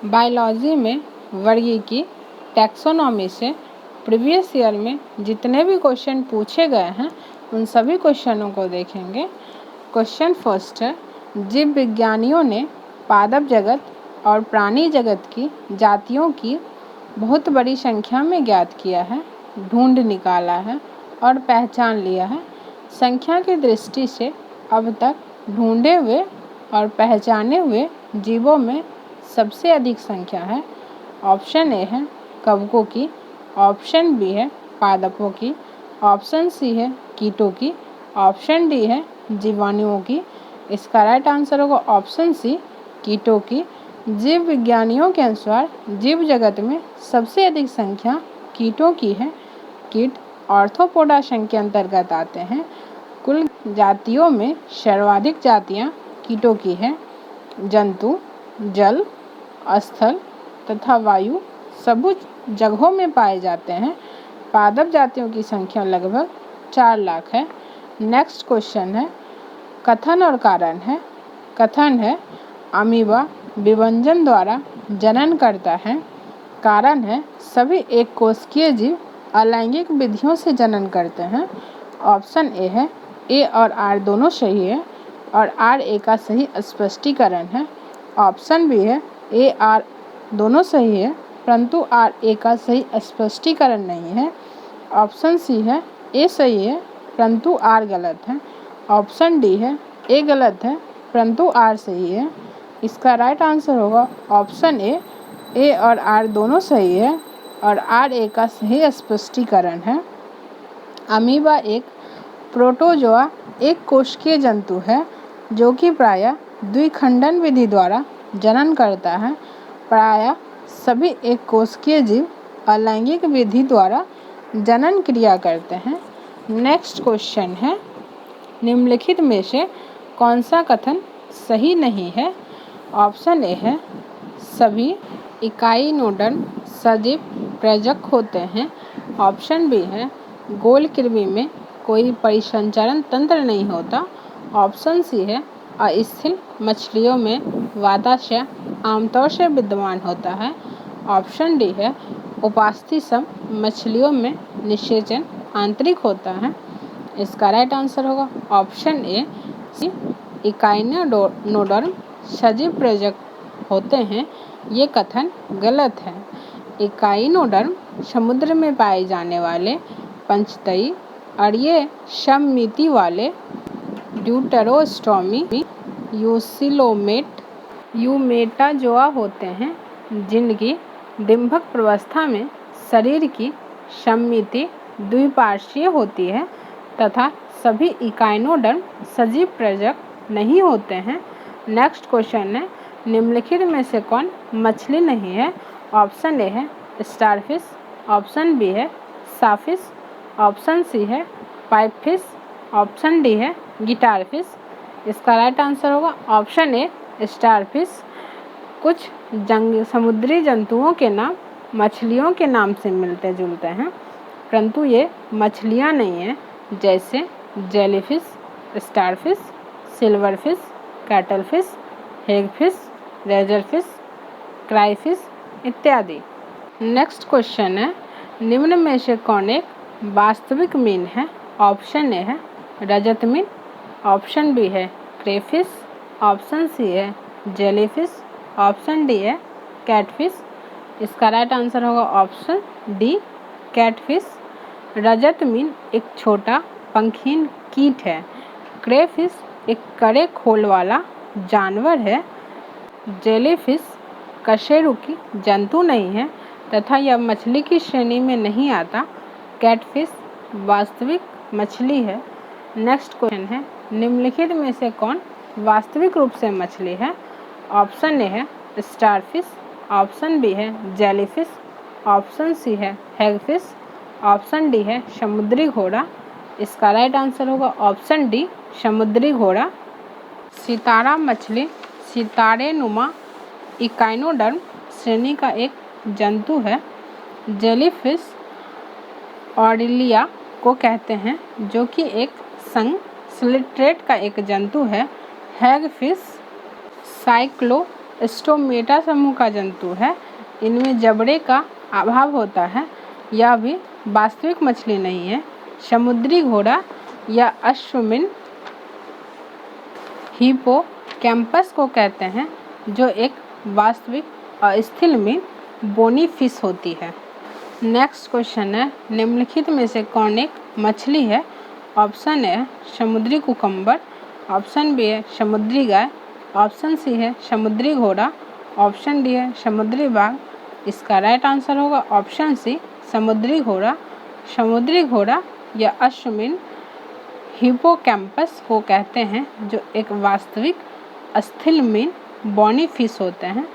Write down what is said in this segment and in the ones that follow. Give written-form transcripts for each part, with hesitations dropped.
Biology में वर्गीकी taxonomy से previous year में जितने भी क्वेश्चन पूछे गए हैं उन सभी क्वेश्चनों को देखेंगे। क्वेश्चन फर्स्ट है, जीव विज्ञानियों ने पादप जगत और प्राणी जगत की जातियों की बहुत बड़ी संख्या में ज्ञात किया है, ढूंढ निकाला है और पहचान लिया है। संख्या की दृष्टि से अब तक ढूंढे हुए और पहचाने हुए जीवों में सबसे अधिक संख्या है। ऑप्शन ए है कवकों की, ऑप्शन बी है पादपों की, ऑप्शन सी है कीटों की, ऑप्शन डी है जीवाणुओं की। इसका राइट आंसर होगा ऑप्शन सी कीटों की। जीव विज्ञानियों के अनुसार जीव जगत में सबसे अधिक संख्या कीटों की है। कीट आर्थ्रोपोडा संघ के अंतर्गत आते हैं। कुल जातियों में सर्वाधिक जातियां कीटों की हैं। जंतु जल, स्थल तथा वायु सभी जगहों में पाए जाते हैं। पादप जातियों की संख्या लगभग 4 लाख है। नेक्स्ट क्वेश्चन है, कथन और कारण है। कथन है अमीबा विभंजन द्वारा जनन करता है। कारण है सभी एक कोशिकीय जीव अलैंगिक विधियों से जनन करते हैं। ऑप्शन ए है ए और आर दोनों सही है और आर ए का सही स्पष्टीकरण है। ऑप्शन बी है ए आर दोनों सही है परंतु आर ए का सही स्पष्टीकरण नहीं है। ऑप्शन सी है ए सही है परंतु आर गलत है। ऑप्शन डी है ए गलत है परंतु आर सही है। इसका राइट आंसर होगा ऑप्शन ए और आर दोनों सही है और आर ए का सही स्पष्टीकरण है। अमीबा एक प्रोटोजोआ एक कोशिकीय जंतु है जो कि प्रायः द्विखंडन विधि द्वारा जनन करता है। प्रायः सभी एक कोशिकीय जीव अलैंगिक विधि द्वारा जनन क्रिया करते हैं। नेक्स्ट क्वेश्चन है, निम्नलिखित में से कौन सा कथन सही नहीं है। ऑप्शन ए है सभी इकाइनोडर्म सजीव प्रजक होते हैं। ऑप्शन बी है गोल कृमि में कोई परिसंचरण तंत्र नहीं होता। ऑप्शन सी है अस्थिल मछलियों में वाताशय आमतौर से विद्यमान होता है। ऑप्शन डी है उपास्थि मछलियों में निषेचन आंतरिक होता है। इसका राइट आंसर होगा ऑप्शन ए इकाइनोडर्म सजीव प्रजक होते हैं। ये कथन गलत है। इकाइनोडर्म समुद्र में पाए जाने वाले पंचतई अरीय सममिति वाले ड्यूटेरोस्टोमी यूसिलोमेट यूमेटाजोआ होते हैं जिनकी डिंभक प्रवस्था में शरीर की सममिति द्विपार्श्वीय होती है तथा सभी इकाइनोडर्म सजीव प्रजक नहीं होते हैं। नेक्स्ट क्वेश्चन है, निम्नलिखित में से कौन मछली नहीं है। ऑप्शन ए है स्टारफिश, ऑप्शन बी है साफिश, ऑप्शन सी है पाइपफिश, ऑप्शन डी है गिटारफिश। इसका राइट आंसर होगा ऑप्शन ए स्टारफिश। कुछ समुद्री जंतुओं के नाम मछलियों के नाम से मिलते जुलते हैं परंतु ये मछलियाँ नहीं हैं, जैसे जेलीफिश, स्टारफिश, सिल्वरफिश, कैटलफिश, हेगफिश, रेजरफिश, क्राइफिश इत्यादि। नेक्स्ट क्वेश्चन है, निम्न में से कौन एक वास्तविक मीन है। ऑप्शन ए है रजत मीन, ऑप्शन बी है क्रेफिश, ऑप्शन सी है जेलीफिश, ऑप्शन डी है कैटफिश। इसका राइट आंसर होगा ऑप्शन डी कैटफिश। रजत मीन एक छोटा पंखीन कीट है। क्रेफिश एक कड़े खोल वाला जानवर है। जेलीफिश कशेरुकी जंतु नहीं है तथा यह मछली की श्रेणी में नहीं आता। कैटफिश वास्तविक मछली है। नेक्स्ट क्वेश्चन है, निम्नलिखित में से कौन वास्तविक रूप से मछली है। ऑप्शन ए है स्टारफिश, ऑप्शन बी है जेलीफिश, ऑप्शन सी है हैगफिश, ऑप्शन डी है समुद्री घोड़ा। इसका राइट आंसर होगा ऑप्शन डी समुद्री घोड़ा। सितारा मछली सितारे नुमा इकाइनोडर्म श्रेणी का एक जंतु है। जेलीफिश ऑरिलिया को कहते हैं जो कि एक संग स्लिट्रेट का एक जंतु है। हैगफिश साइक्लो स्टोमेटा समूह का जंतु है। इनमें जबड़े का अभाव होता है। यह भी वास्तविक मछली नहीं है। समुद्री घोड़ा या अश्वमीन हिप्पोकैम्पस को कहते हैं, जो एक वास्तविक अस्थिल मीन बोनी फिश होती है। नेक्स्ट क्वेश्चन है, निम्नलिखित में से कौन एक मछली है? ऑप्शन ए समुद्री कुकम्बर, ऑप्शन बी है समुद्री गाय, ऑप्शन सी है समुद्री घोड़ा, ऑप्शन डी है समुद्री बाघ। इसका राइट आंसर होगा ऑप्शन सी समुद्री घोड़ा। समुद्री घोड़ा या अश्वमीन हिप्पोकैम्पस को कहते हैं, जो एक वास्तविक अस्थिल मीन बोनी फिश होते हैं।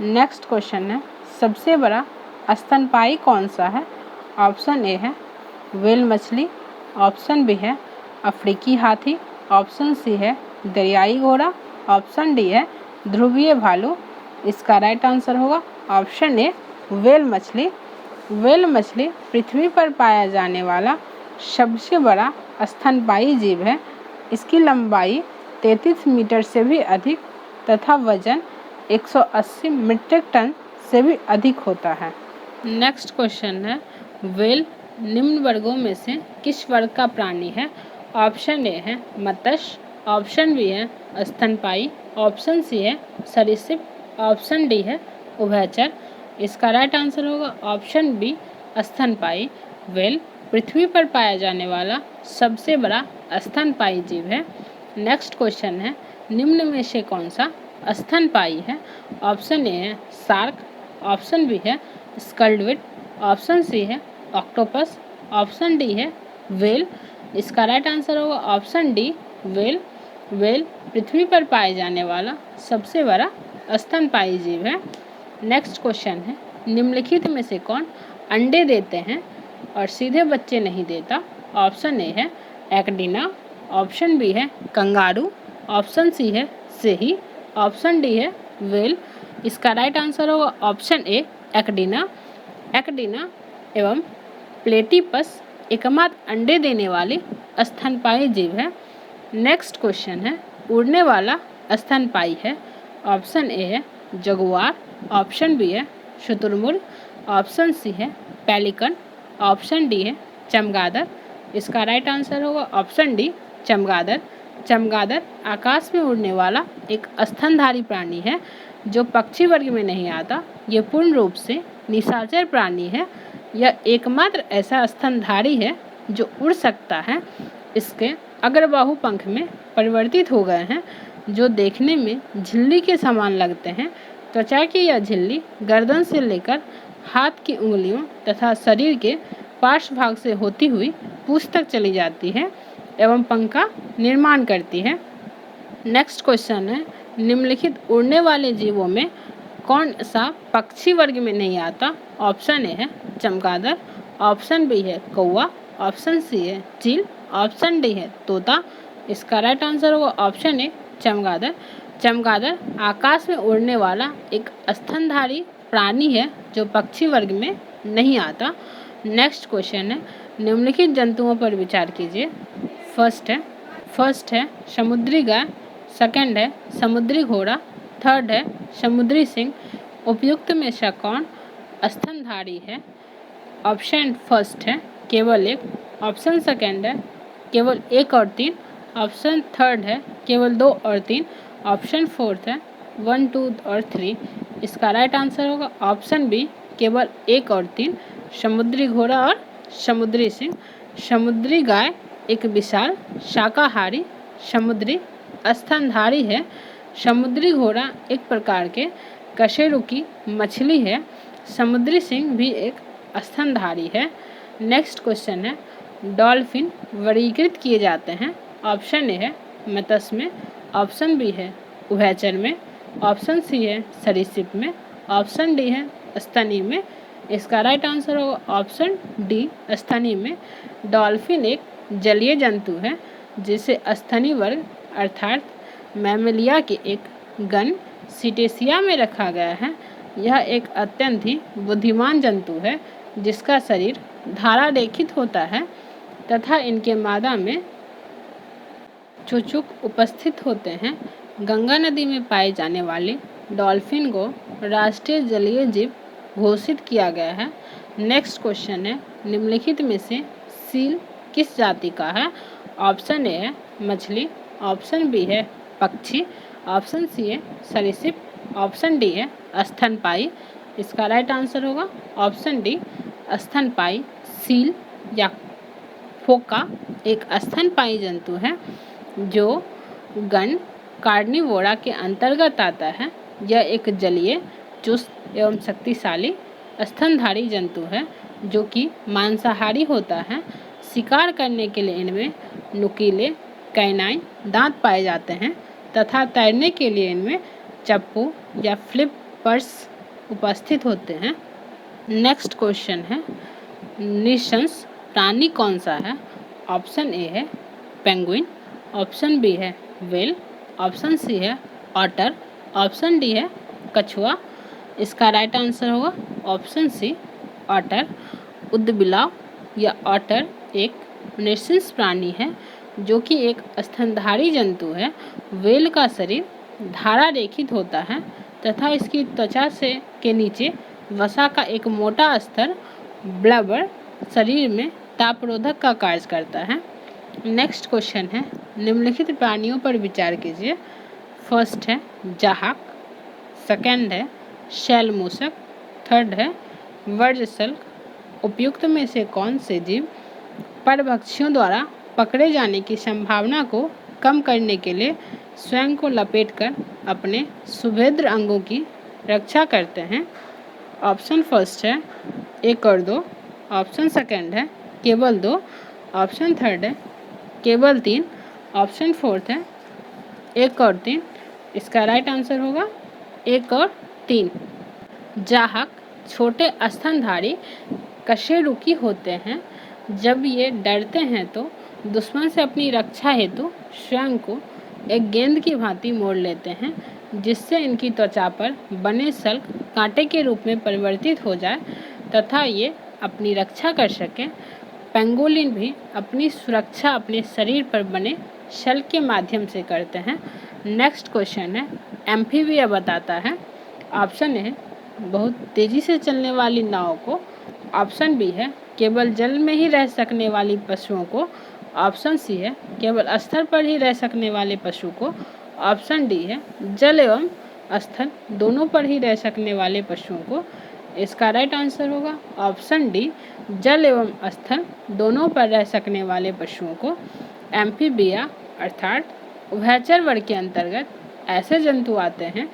नेक्स्ट क्वेश्चन है, सबसे बड़ा स्तनपायी कौन सा है? ऑप्शन ए है व्हेल मछली, ऑप्शन बी है अफ्रीकी हाथी, ऑप्शन सी है दरियाई घोड़ा, ऑप्शन डी है ध्रुवीय भालू। इसका राइट आंसर होगा ऑप्शन ए व्हेल मछली। व्हेल मछली पृथ्वी पर पाया जाने वाला सबसे बड़ा स्तनपायी जीव है। इसकी लंबाई 33 मीटर से भी अधिक तथा वजन 180 मीट्रिक टन से भी अधिक होता है। नेक्स्ट क्वेश्चन है, व्हेल निम्न वर्गों में से किस वर्ग का प्राणी है? ऑप्शन ए है मत्स्य, ऑप्शन बी है स्तनपायी, ऑप्शन सी है सरीसृप, ऑप्शन डी है उभयचर। इसका राइट आंसर होगा ऑप्शन बी स्तनपायी। व्हेल पृथ्वी पर पाया जाने वाला सबसे बड़ा स्तनपायी जीव है। नेक्स्ट क्वेश्चन है, निम्न में से कौन सा स्तनपायी है? ऑप्शन ए है शार्क, ऑप्शन बी है स्कल्डविड, ऑप्शन सी है ऑक्टोपस, ऑप्शन डी है व्हेल। इसका राइट आंसर होगा ऑप्शन डी व्हेल। व्हेल पृथ्वी पर पाए जाने वाला सबसे बड़ा स्तनपायी जीव है। नेक्स्ट क्वेश्चन है, निम्नलिखित में से कौन अंडे देते हैं और सीधे बच्चे नहीं देता? ऑप्शन ए है एक्डिना, ऑप्शन बी है कंगारू, ऑप्शन सी है सेही, ऑप्शन डी है व्हेल। इसका राइट आंसर होगा ऑप्शन ए एक्डिना। एक्डिना एवं प्लेटिपस एकमात्र अंडे देने वाले स्तनपायी जीव है। नेक्स्ट क्वेश्चन है, उड़ने वाला स्तनपायी है। ऑप्शन ए है जगुआर, ऑप्शन बी है शुतुरमुर्ग, ऑप्शन सी है पेलिकन, ऑप्शन डी है चमगादड़। इसका राइट आंसर होगा ऑप्शन डी चमगादड़। चमगादड़ आकाश में उड़ने वाला एक स्तनधारी प्राणी है, जो पक्षी वर्ग में नहीं आता। ये पूर्ण रूप से निशाचर प्राणी है। यह एकमात्र ऐसा स्तनधारी है जो उड़ सकता है। इसके अग्रबाहु पंख में परिवर्तित हो गए हैं, जो देखने में झिल्ली के समान लगते हैं। त्वचा की यह झिल्ली गर्दन से लेकर हाथ की उंगलियों तथा शरीर के पार्श्व भाग से होती हुई पूंछ तक चली जाती है एवं पंख का निर्माण करती है। नेक्स्ट क्वेश्चन है, निम्नलिखित उड़ने वाले जीवों में कौन सा पक्षी वर्ग में नहीं आता? ऑप्शन ए है चमगादड़, ऑप्शन बी है कौवा, ऑप्शन सी है चील, ऑप्शन डी है तोता। इसका राइट आंसर होगा ऑप्शन ए चमगादड़। चमगादड़ आकाश में उड़ने वाला एक स्तनधारी प्राणी है, जो पक्षी वर्ग में नहीं आता। नेक्स्ट क्वेश्चन है, निम्नलिखित जंतुओं पर विचार कीजिए। फर्स्ट है समुद्री गाय, सेकंड है समुद्री घोड़ा, थर्ड है समुद्री सिंह। उपयुक्त में से कौन स्तनधारी है? ऑप्शन फर्स्ट है केवल एक, ऑप्शन सेकंड है केवल 1 और 3, ऑप्शन थर्ड है केवल 2 और 3, ऑप्शन फोर्थ है 1, 2 और 3। इसका राइट आंसर होगा ऑप्शन बी केवल 1 और 3, समुद्री घोड़ा और समुद्री सिंह। समुद्री गाय एक विशाल शाकाहारी समुद्री स्तनधारी है। समुद्री घोड़ा एक प्रकार के कशेरुकी मछली है। समुद्री सिंह भी एक स्तनधारी है। नेक्स्ट क्वेश्चन है, डॉल्फिन वर्गीकृत किए जाते हैं। ऑप्शन ए है मत्स्य में, ऑप्शन बी है उभयचर में, ऑप्शन सी है सरीसृप में, ऑप्शन डी है स्तनी में। इसका राइट आंसर होगा ऑप्शन डी स्तनी में। डॉल्फिन एक जलीय जंतु है, जिसे स्तनी वर्ग अर्थात मैमेलिया के एक गण सिटेसिया में रखा गया है। यह एक अत्यंत ही बुद्धिमान जंतु है, जिसका शरीर धारारेखित होता है तथा इनके मादा में चुचुक उपस्थित होते हैं। गंगा नदी में पाए जाने वाले डॉल्फिन को राष्ट्रीय जलीय जीव घोषित किया गया है? नेक्स्ट क्वेश्चन है, निम्नलिखित में से सील किस जाति का है? ऑप्शन ए है मछली, ऑप्शन बी है पक्षी, ऑप्शन सी है सरीसृप, ऑप्शन डी है स्तनपायी। इसका राइट आंसर होगा ऑप्शन डी स्तनपायी। सील या फोका एक स्तनपायी जंतु है जो गण कार्निवोरा के अंतर्गत आता है। यह एक जलीय, चुस्त एवं शक्तिशाली स्तनधारी जंतु है जो कि मांसाहारी होता है। शिकार करने के लिए इनमें नुकीले कैनाइन दांत पाए जाते हैं तथा तैरने के लिए इनमें चप्पू या फ्लिपर्स उपस्थित होते हैं। नेक्स्ट क्वेश्चन है, निशंस प्राणी कौन सा है? ऑप्शन ए है पेंगुइन, ऑप्शन बी है व्हेल, ऑप्शन सी है ऑटर, ऑप्शन डी है कछुआ। इसका राइट आंसर होगा ऑप्शन सी ऑटर। उदबिलाव या ऑटर एक निशंस प्राणी है जो कि एक स्तनधारी जंतु है। व्हेल का शरीर धारा रेखित होता है तथा इसकी त्वचा से के नीचे वसा का एक मोटा स्तर ब्लबर शरीर में तापरोधक का कार्य करता है। नेक्स्ट क्वेश्चन है, निम्नलिखित प्राणियों पर विचार कीजिए। फर्स्ट है जहाक, सेकंड है शैल मूसक, थर्ड है वर्जशल्क। उपयुक्त में से कौन से जीव परभक्षियों द्वारा पकड़े जाने की संभावना को कम करने के लिए स्वयं को लपेटकर अपने सुभेद्र अंगों की रक्षा करते हैं? ऑप्शन फर्स्ट है 1 और 2, ऑप्शन सेकंड है केवल 2, ऑप्शन थर्ड है केवल 3, ऑप्शन फोर्थ है 1 और 3। इसका राइट आंसर होगा 1 और 3। जाहक छोटे स्तनधारी कशेरुकी होते हैं। जब ये डरते हैं तो दुश्मन से अपनी रक्षा हेतु स्वयं को एक गेंद की भांति मोड़ लेते हैं जिससे इनकी त्वचा पर बने शल्क कांटे के रूप में परिवर्तित हो जाए तथा ये अपनी रक्षा कर सकें। पेंगोलिन भी अपनी सुरक्षा अपने शरीर पर बने शल्क के माध्यम से करते हैं। नेक्स्ट क्वेश्चन है, एम्फीबिया बताता है। ऑप्शन ए बहुत तेज़ी से चलने वाली नाव को, ऑप्शन बी है केवल जल में ही रह सकने वाली पशुओं को, ऑप्शन सी है केवल स्थल पर ही रह सकने वाले पशु को, ऑप्शन डी है जल एवं स्थल दोनों पर ही रह सकने वाले पशुओं को। इसका राइट आंसर होगा ऑप्शन डी जल एवं स्थल दोनों पर रह सकने वाले पशुओं को। एम्फीबिया अर्थात उभयचर वर्ग के अंतर्गत ऐसे जंतु आते हैं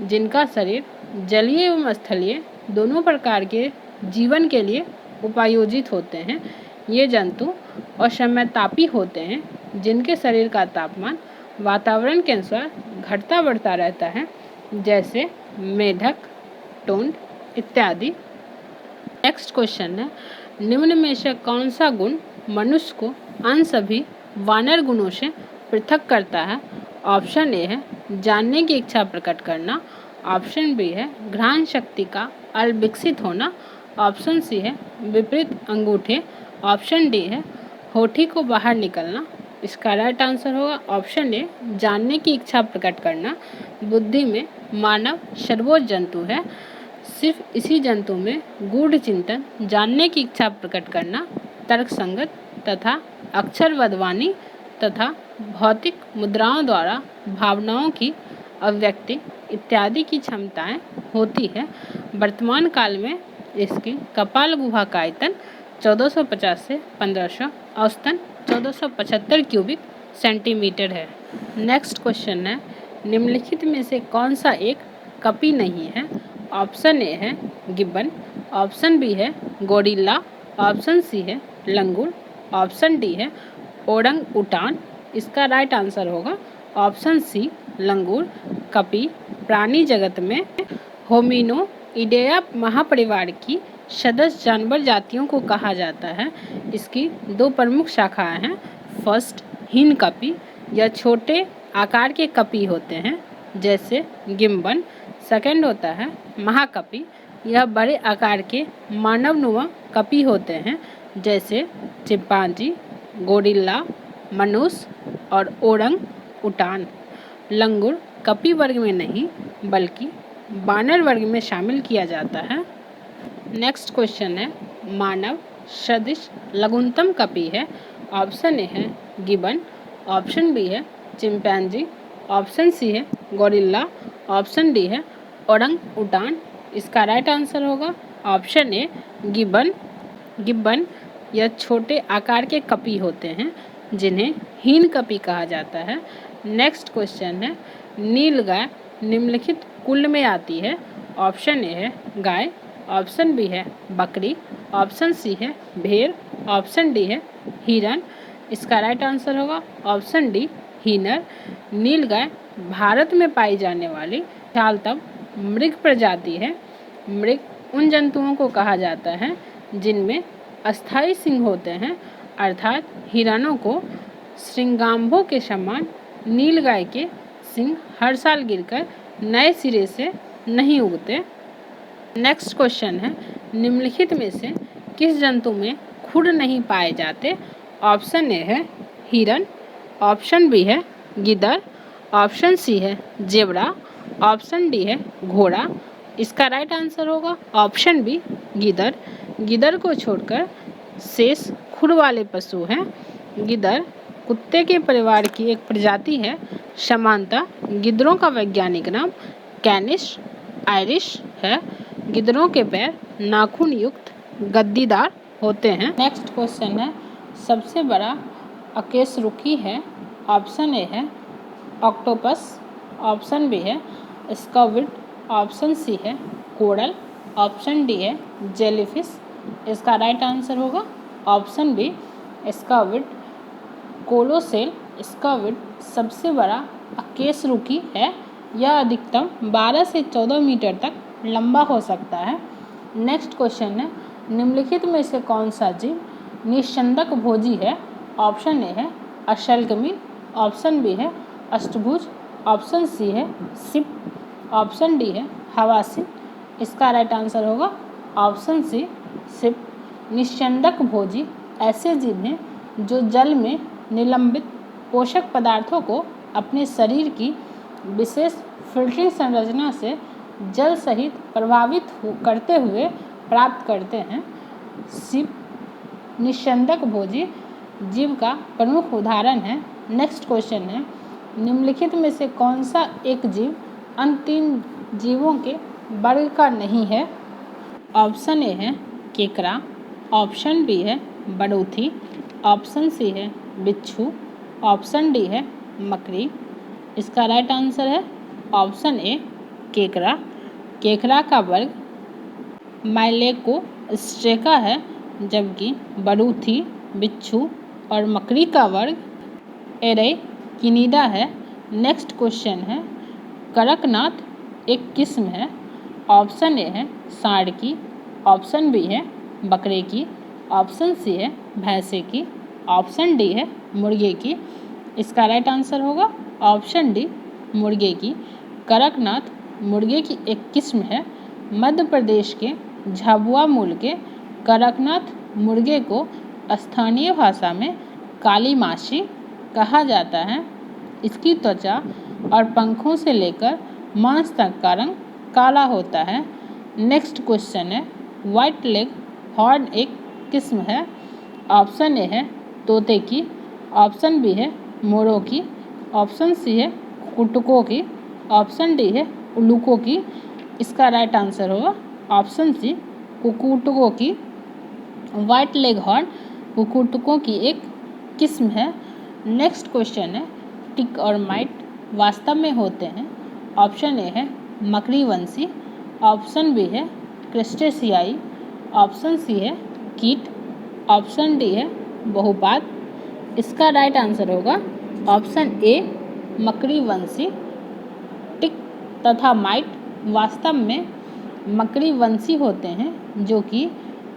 जिनका शरीर जलीय एवं स्थलीय दोनों प्रकार के जीवन के लिए उपायोजित होते हैं। ये जंतु असमतापी होते हैं जिनके शरीर का तापमान वातावरण के अनुसार घटता बढ़ता रहता है, जैसे मेढक, टोंड इत्यादि। नेक्स्ट क्वेश्चन है, निम्न में से कौन सा गुण मनुष्य को अन्य सभी वानर गुणों से पृथक करता है? ऑप्शन ए है जानने की इच्छा प्रकट करना, ऑप्शन बी है घ्राण शक्ति का अविकसित होना, ऑप्शन सी है विपरीत अंगूठे, ऑप्शन डी है होठी को बाहर निकलना। इसका राइट आंसर होगा ऑप्शन ए जानने की इच्छा प्रकट करना। बुद्धि में मानव सर्वोच्च जंतु है। सिर्फ इसी जंतु में गूढ़ चिंतन, जानने की इच्छा प्रकट करना, तर्क संगत तथा अक्षरवदवानी तथा भौतिक मुद्राओं द्वारा भावनाओं की अभिव्यक्ति इत्यादि की क्षमताएं होती है। वर्तमान काल में इसकी कपाल गुहा का आयतन 1450 से 1500, औसतन 1475 क्यूबिक सेंटीमीटर है। नेक्स्ट क्वेश्चन है, निम्नलिखित में से कौन सा एक कपी नहीं है? ऑप्शन ए है गिब्बन, ऑप्शन बी है गोरिल्ला, ऑप्शन सी है लंगूर, ऑप्शन डी है ओरंग उटान। इसका राइट आंसर होगा ऑप्शन सी लंगूर। कपी प्राणी जगत में होमिनोइडेआ महापरिवार की सदस्य जानवर जातियों को कहा जाता है। इसकी 2 प्रमुख शाखाएं हैं। फर्स्ट हीन कपी, यह छोटे आकार के कपी होते हैं जैसे गिम्बन। सेकंड होता है महाकपी, यह बड़े आकार के मानवनुमा कपी होते हैं जैसे चिंपांजी, गोरिल्ला, मनुष्य और ओरंग उटान। लंगूर कपी वर्ग में नहीं बल्कि बानर वर्ग में शामिल किया जाता है। नेक्स्ट क्वेश्चन है, मानव सदृश लघुतम कपी है। ऑप्शन ए है गिबन, ऑप्शन बी है चिंपैंजी, ऑप्शन सी है गोरिल्ला, ऑप्शन डी है ओरंग उटान। इसका राइट आंसर होगा ऑप्शन ए गिबन। गिब्बन यह छोटे आकार के कपी होते हैं जिन्हें हीन कपी कहा जाता है। नेक्स्ट क्वेश्चन है, नीलगाय निम्नलिखित कुल में आती है। ऑप्शन ए है गाय, ऑप्शन बी है बकरी, ऑप्शन सी है भेड़, ऑप्शन डी है हिरन। इसका राइट आंसर होगा ऑप्शन डी हीनर। नीलगाय भारत में पाई जाने वाली विशालतम मृग प्रजाति है। मृग उन जंतुओं को कहा जाता है जिनमें अस्थायी सिंग होते हैं, अर्थात हिरणों को श्रृंगाम्भों के समान नीलगाय के सिंग हर साल गिरकर नए सिरे से नहीं उगते। नेक्स्ट क्वेश्चन है, निम्नलिखित में से किस जंतु में खुर नहीं पाए जाते। ऑप्शन ए है हिरन, ऑप्शन बी है गिद्ध, ऑप्शन सी है जेबरा, ऑप्शन डी है घोड़ा। इसका राइट आंसर होगा ऑप्शन बी गिद्ध। गिद्ध को छोड़कर शेष खुर वाले पशु हैं। गिद्ध कुत्ते के परिवार की एक प्रजाति है। समानतः गिद्धों का वैज्ञानिक नाम कैनिस आयरिश है। गिद्धों के पैर नाखून युक्त गद्दीदार होते हैं। नेक्स्ट क्वेश्चन है, सबसे बड़ा अकशेरुकी है। ऑप्शन ए है ऑक्टोपस, ऑप्शन बी है स्क्विड, ऑप्शन सी है कोरल, ऑप्शन डी है जेलीफिश। इसका राइट आंसर होगा ऑप्शन बी स्क्विड। कोलोसेल स्क्विड सबसे बड़ा अकशेरुकी है। यह अधिकतम 12 से 14 मीटर तक लंबा हो सकता है। नेक्स्ट क्वेश्चन है, निम्नलिखित में से कौन सा जीव निस्यंदक भोजी है। ऑप्शन ए है अशल्कमी, ऑप्शन बी है अष्टभुज, ऑप्शन सी है सिप, ऑप्शन डी है हवासिन। इसका राइट आंसर होगा ऑप्शन सी सिप। निस्यंदक भोजी ऐसे जीव हैं जो जल में निलंबित पोषक पदार्थों को अपने शरीर की विशेष फिल्टरिंग संरचना से जल सहित प्रभावित करते हुए प्राप्त करते हैं। सिप निस्यंदक भोजी जीव का प्रमुख उदाहरण है। नेक्स्ट क्वेश्चन है, निम्नलिखित में से कौन सा एक जीव अन्य 3 जीवों के वर्ग का नहीं है। ऑप्शन ए है केकड़ा, ऑप्शन बी है बड़ूथी, ऑप्शन सी है बिच्छू, ऑप्शन डी है मकड़ी। इसका राइट आंसर है ऑप्शन ए केकड़ा। केकड़ा का वर्ग माइलेकोस्ट्रेका है, जबकि बड़ूथी, बिच्छू और मकड़ी का वर्ग एरेकिनिडा है। नेक्स्ट क्वेश्चन है, कड़कनाथ एक किस्म है। ऑप्शन ए है सांड की, ऑप्शन बी है बकरे की, ऑप्शन सी है भैंसे की, ऑप्शन डी है मुर्गे की। इसका राइट आंसर होगा ऑप्शन डी मुर्गे की। कड़कनाथ मुर्गे की एक किस्म है। मध्य प्रदेश के झाबुआ मूल के कड़कनाथ मुर्गे को स्थानीय भाषा में काली माछी कहा जाता है। इसकी त्वचा और पंखों से लेकर मांस तक का रंग काला होता है। नेक्स्ट क्वेश्चन है, व्हाइट लेग हॉर्न एक किस्म है। ऑप्शन ए है तोते की, ऑप्शन बी है मोरों की, ऑप्शन सी है कुटुकों की, ऑप्शन डी है उल्लुकों की। इसका राइट आंसर होगा ऑप्शन सी कुकुटुकों की। व्हाइट लेग हॉर्न कुकुटुकों की एक किस्म है। नेक्स्ट क्वेश्चन है, टिक और माइट वास्तव में होते हैं। ऑप्शन ए है मकड़ीवंशी, ऑप्शन बी है क्रस्टेशियाई, ऑप्शन सी है कीट, ऑप्शन डी है बहुपाद। इसका राइट आंसर होगा ऑप्शन ए मकड़ीवंशी। टिक तथा माइट वास्तव में मकड़ीवंशी होते हैं जो कि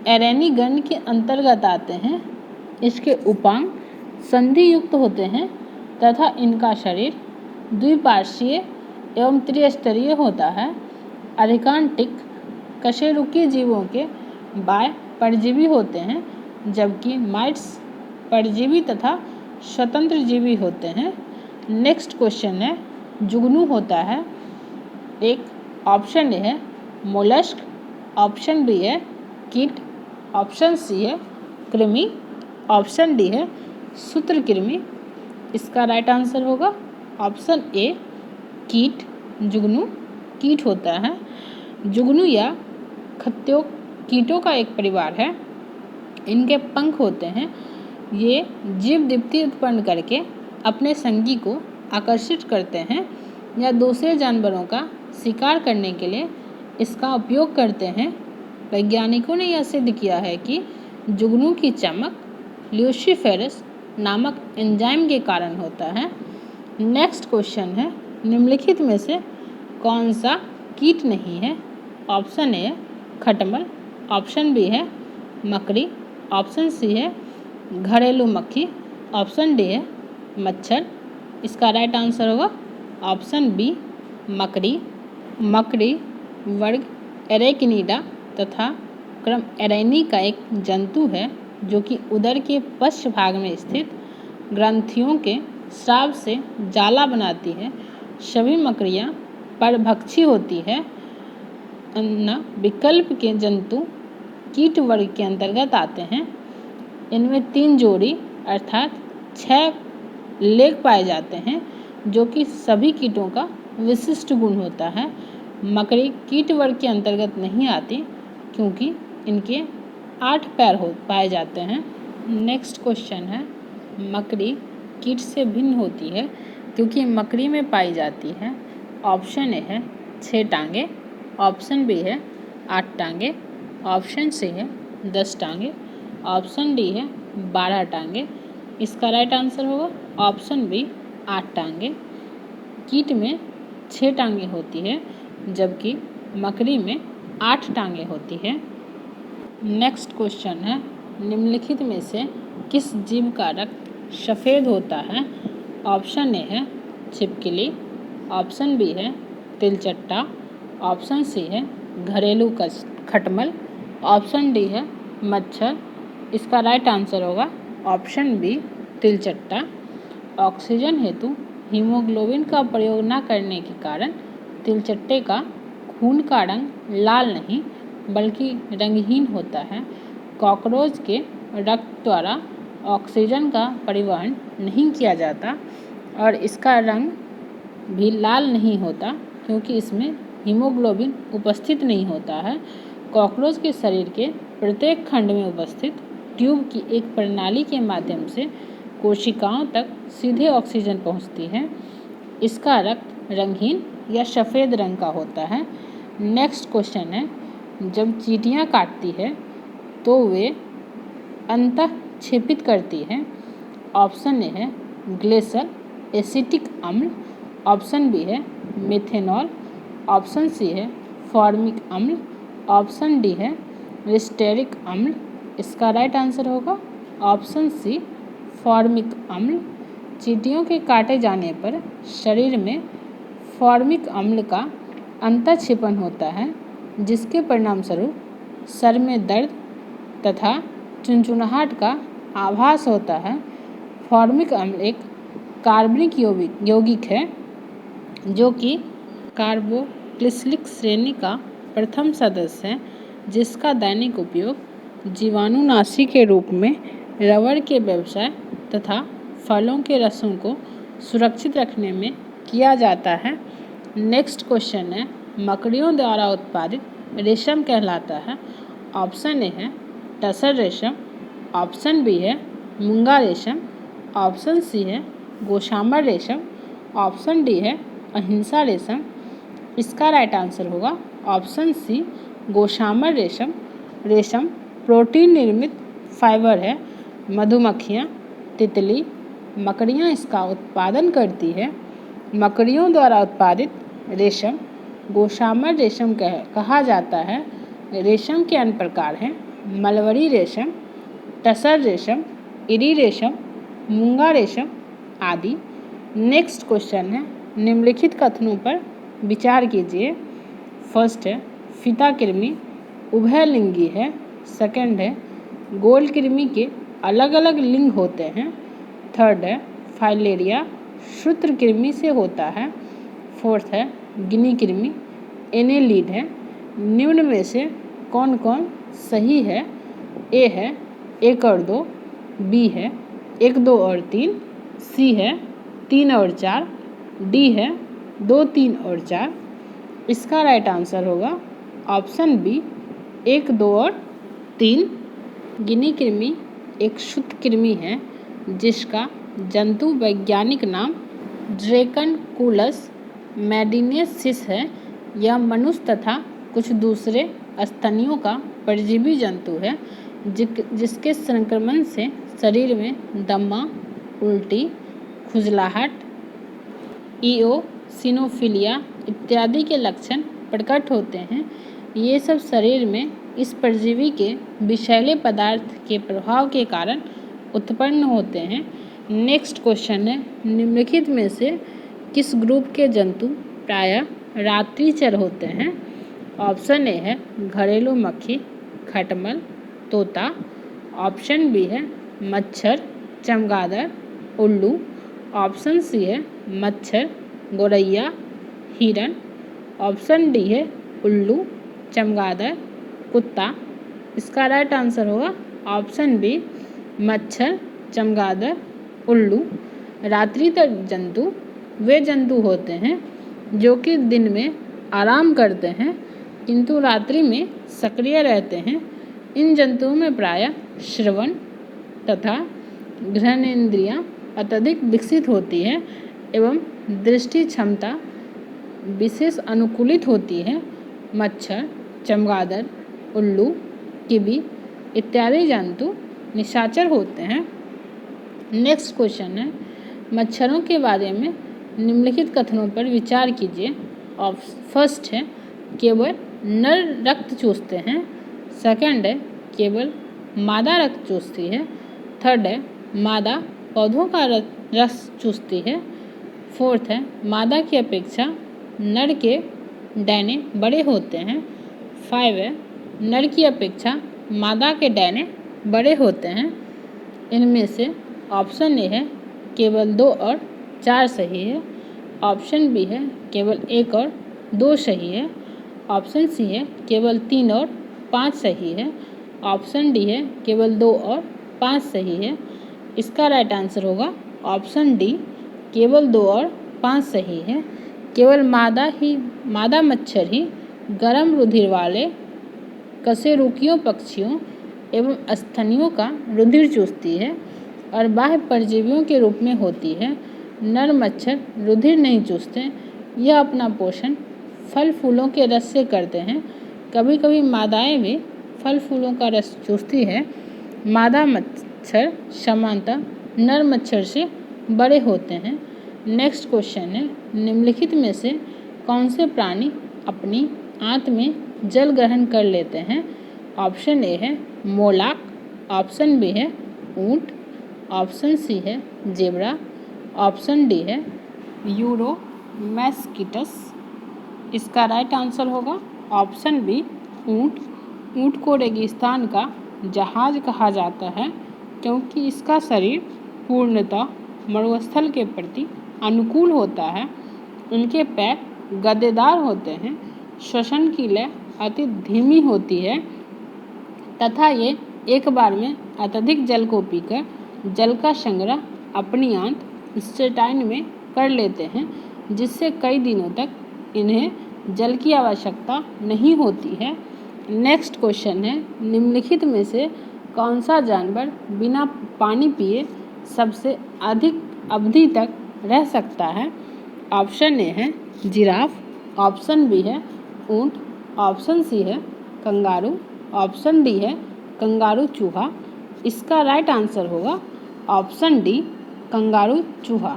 एरेनी गण के अंतर्गत आते हैं। इसके उपांग संधि युक्त होते हैं तथा इनका शरीर द्विपार्श्वीय एवं त्रिस्तरीय होता है। अधिकांश टिक कशेरुकी जीवों के बाह्य परजीवी होते हैं, जबकि माइट्स परजीवी तथा स्वतंत्र जीवी होते हैं। नेक्स्ट क्वेश्चन है, जुगनू होता है? एक ऑप्शन ए है मोलस्क, ऑप्शन बी है कीट, ऑप्शन सी है कृमि, ऑप्शन डी है सूत्रकृमि। इसका राइट आंसर होगा ऑप्शन ए कीट। जुगनू कीट होता है। जुगनू या खत्यों कीटों का एक परिवार है। इनके पंख होते हैं। ये जीव दीप्ति उत्पन्न करके अपने संगी को आकर्षित करते हैं या दूसरे जानवरों का शिकार करने के लिए इसका उपयोग करते हैं। वैज्ञानिकों ने यह सिद्ध किया है कि जुगनू की चमक ल्यूसीफेरस नामक एंजाइम के कारण होता है। नेक्स्ट क्वेश्चन है, निम्नलिखित में से कौन सा कीट नहीं है? ऑप्शन ए खटमल, ऑप्शन बी है मकड़ी, ऑप्शन सी है घरेलू मक्खी, ऑप्शन डी है मच्छर। इसका राइट आंसर होगा ऑप्शन बी मकड़ी। मकड़ी वर्ग एरेकिनिडा तथा क्रम एरेनी का एक जंतु है जो कि उदर के पश्च भाग में स्थित ग्रंथियों के स्राव से जाला बनाती है। सभी मकड़ियाँ परभक्षी होती है। अन्य विकल्प के जंतु कीट वर्ग के अंतर्गत आते हैं। इनमें 3 जोड़ी अर्थात 6 लेग पाए जाते हैं जो कि सभी कीटों का विशिष्ट गुण होता है। मकड़ी कीट वर्ग के अंतर्गत नहीं आती क्योंकि इनके 8 पैर पाए जाते हैं। नेक्स्ट क्वेश्चन है, मकड़ी कीट से भिन्न होती है क्योंकि मकड़ी में पाई जाती है। ऑप्शन ए है 6 टांगे, ऑप्शन बी है 8 टांगे, ऑप्शन सी है 10 टांगे, ऑप्शन डी है 12 टांगे। इसका राइट आंसर होगा ऑप्शन बी 8 टांगे। कीट में 6 टांगे होती है जबकि मकड़ी में 8 टांगे होती है। नेक्स्ट क्वेश्चन है, निम्नलिखित में से किस जीव का रक्त सफ़ेद होता है? ऑप्शन ए है छिपकली, ऑप्शन बी है तिलचट्टा, ऑप्शन सी है घरेलू खटमल, ऑप्शन डी है मच्छर। इसका राइट आंसर होगा ऑप्शन बी तिलचट्टा। ऑक्सीजन हेतु हीमोग्लोबिन का प्रयोग न करने के कारण तिलचट्टे का खून का रंग लाल नहीं बल्कि रंगहीन होता है। कॉकरोच के रक्त द्वारा ऑक्सीजन का परिवहन नहीं किया जाता और इसका रंग भी लाल नहीं होता क्योंकि इसमें हीमोग्लोबिन उपस्थित नहीं होता है। कॉकरोच के शरीर के प्रत्येक खंड में उपस्थित ट्यूब की एक प्रणाली के माध्यम से कोशिकाओं तक सीधे ऑक्सीजन पहुंचती है। इसका रक्त रंगहीन या सफ़ेद रंग का होता है। नेक्स्ट क्वेश्चन है, जब चींटियां काटती है तो वे अंतः क्षेपित करती है। ऑप्शन ए है ग्लेशियर एसिटिक अम्ल, ऑप्शन बी है मेथेनॉल, ऑप्शन सी है फॉर्मिक अम्ल, ऑप्शन डी है लिस्टेरिक अम्ल। इसका राइट आंसर होगा ऑप्शन सी फॉर्मिक अम्ल। चींटियों के काटे जाने पर शरीर में फॉर्मिक अम्ल का अंतःक्षेपण होता है जिसके परिणामस्वरूप सर में दर्द तथा चुनचुनाहट का आभास होता है। फॉर्मिक अम्ल एक कार्बनिक यौगिक है जो कि कार्बोक्सिलिक श्रेणी का प्रथम सदस्य है जिसका दैनिक उपयोग जीवाणुनाशी के रूप में रबड़ के व्यवसाय तथा फलों के रसों को सुरक्षित रखने में किया जाता है। नेक्स्ट क्वेश्चन है, मकड़ियों द्वारा उत्पादित रेशम कहलाता है। ऑप्शन ए है टसर रेशम, ऑप्शन बी है मूंगा रेशम, ऑप्शन सी है गोशामर रेशम, ऑप्शन डी है अहिंसा रेशम। इसका राइट आंसर होगा ऑप्शन सी गोशामर रेशम। रेशम प्रोटीन निर्मित फाइबर है। मधुमक्खियाँ, तितली, मकड़ियाँ इसका उत्पादन करती है। मकड़ियों द्वारा उत्पादित रेशम गोशामर रेशम कहा जाता है। रेशम के अन्य प्रकार हैं मलबरी रेशम, टसर रेशम, इरी रेशम, मूंगा रेशम आदि। नेक्स्ट क्वेश्चन है, निम्नलिखित कथनों पर विचार कीजिए। फर्स्ट है फीता कृमि उभयलिंगी है। सेकंड है गोल कृमि के अलग अलग लिंग होते हैं। थर्ड है फाइलेरिया सूत्रकृमि से होता है। फोर्थ है गिनी कृमि, एनेलिड है। निम्न में से कौन कौन सही है? ए है 1 और 2, बी है 1, 2 और 3, सी है 3 और 4, डी है 2, 3 और 4। इसका राइट आंसर होगा ऑप्शन बी 1, 2 और 3। गिनी कृमि एक शुद्ध कृमि है जिसका जंतु वैज्ञानिक नाम ड्रैकनकुलस मेडिनेसिस है। यह मनुष्य तथा कुछ दूसरे स्तनियों का परजीवी जंतु है जिसके संक्रमण से शरीर में दमा, उल्टी, खुजलाहट, इओसिनोफिलिया इत्यादि के लक्षण प्रकट होते हैं। ये सब शरीर में इस परजीवी के विषैले पदार्थ के प्रभाव के कारण उत्पन्न होते हैं। नेक्स्ट क्वेश्चन है निम्नलिखित में से किस ग्रुप के जंतु प्रायः रात्रिचर होते हैं? ऑप्शन ए है घरेलू मक्खी, खटमल, तोता। ऑप्शन बी है मच्छर, चमगादड़, उल्लू। ऑप्शन सी है मच्छर, गोरैया, हिरन। ऑप्शन डी है उल्लू, चमगादड़, कुत्ता। इसका राइट आंसर होगा ऑप्शन बी मच्छर, चमगादड़, उल्लू। रात्रितर जंतु वे जंतु होते हैं जो कि दिन में आराम करते हैं किंतु रात्रि में सक्रिय रहते हैं। इन जंतुओं में प्रायः श्रवण तथा घ्राणेंद्रियाँ अत्यधिक विकसित होती है एवं दृष्टि क्षमता विशेष अनुकूलित होती है। मच्छर, चमगादड़, उल्लू, कीवी इत्यादि जंतु निशाचर होते हैं। नेक्स्ट क्वेश्चन है मच्छरों के बारे में निम्नलिखित कथनों पर विचार कीजिए। फर्स्ट है केवल नर रक्त चूसते हैं। सेकंड है केवल मादा रक्त चूसती है। थर्ड है मादा पौधों का रस चूसती है। फोर्थ है मादा की अपेक्षा नर के डैने बड़े होते हैं। 5 है नर की अपेक्षा मादा के डैने बड़े होते हैं। इनमें से ऑप्शन ए है केवल 2 और 4 सही है। ऑप्शन बी है केवल 1 और 2 सही है। ऑप्शन सी है केवल 3 और 5 सही है। ऑप्शन डी है केवल 2 और 5 सही है। इसका राइट आंसर होगा ऑप्शन डी केवल 2 और 5 सही है। केवल मादा मच्छर ही गर्म रुधिर वाले कशेरुकियों पक्षियों एवं स्तनियों का रुधिर चूसती है और बाह्य परजीवियों के रूप में होती है। नर मच्छर रुधिर नहीं चूसते। यह अपना पोषण फल फूलों के रस से करते हैं। कभी कभी मादाएं भी फल फूलों का रस चूसती है। मादा मच्छर सामान्यतः नर मच्छर से बड़े होते हैं। नेक्स्ट क्वेश्चन है निम्नलिखित में से कौन से प्राणी अपनी आंत में जल ग्रहण कर लेते हैं? ऑप्शन ए है मोलाक। ऑप्शन बी है ऊंट। ऑप्शन सी है जेब्रा। ऑप्शन डी है यूरोमैस्किटस। इसका राइट आंसर होगा ऑप्शन बी ऊंट। ऊंट को रेगिस्तान का जहाज कहा जाता है क्योंकि इसका शरीर पूर्णतः मरुस्थल के प्रति अनुकूल होता है। इनके पैर गद्देदार होते हैं। श्वसन की लय अति धीमी होती है तथा ये एक बार में अत्यधिक जल को पीकर जल का संग्रह अपनी आंत इंटेस्टाइन में कर लेते हैं जिससे कई दिनों तक इन्हें जल की आवश्यकता नहीं होती है। नेक्स्ट क्वेश्चन है निम्नलिखित में से कौन सा जानवर बिना पानी पिए सबसे अधिक अवधि तक रह सकता है? ऑप्शन ए है जिराफ। ऑप्शन बी है ऊंट। ऑप्शन सी है कंगारू। ऑप्शन डी है कंगारू चूहा। इसका राइट आंसर होगा ऑप्शन डी कंगारू चूहा।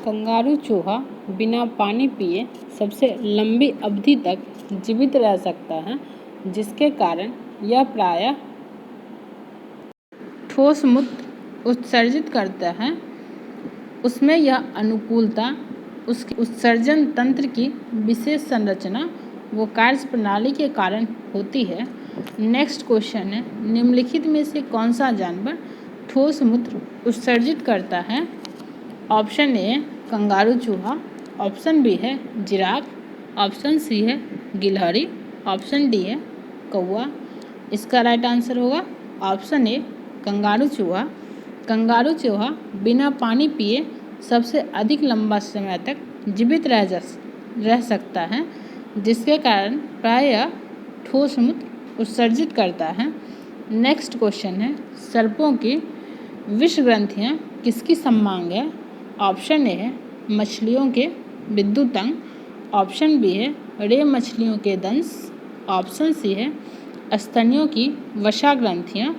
कंगारू चूहा बिना पानी पिए सबसे लंबी अवधि तक जीवित रह सकता है जिसके कारण यह प्रायः ठोस मूत्र उत्सर्जित करता है। उसमें यह अनुकूलता उसके उत्सर्जन तंत्र की विशेष संरचना वो कार्य प्रणाली के कारण होती है। नेक्स्ट क्वेश्चन है निम्नलिखित में से कौन सा जानवर ठोस मूत्र उत्सर्जित करता है? ऑप्शन ए कंगारू चूहा। ऑप्शन बी है जिराफ, ऑप्शन सी है गिलहरी, ऑप्शन डी है कौवा। इसका राइट आंसर होगा ऑप्शन ए कंगारू चूहा। कंगारू चूहा बिना पानी पिए सबसे अधिक लंबा समय तक जीवित रह सकता है, जिसके कारण प्रायः ठोस मूत्र उत्सर्जित करता है। नेक्स्ट क्वेश्चन है सर्पों की विष ग्रंथियाँ किसकी समांग है? ऑप्शन ए है मछलियों के विद्युत अंग, ऑप्शन बी है रे मछलियों के दंश, ऑप्शन सी है स्तनियों की वसा ग्रंथियाँ,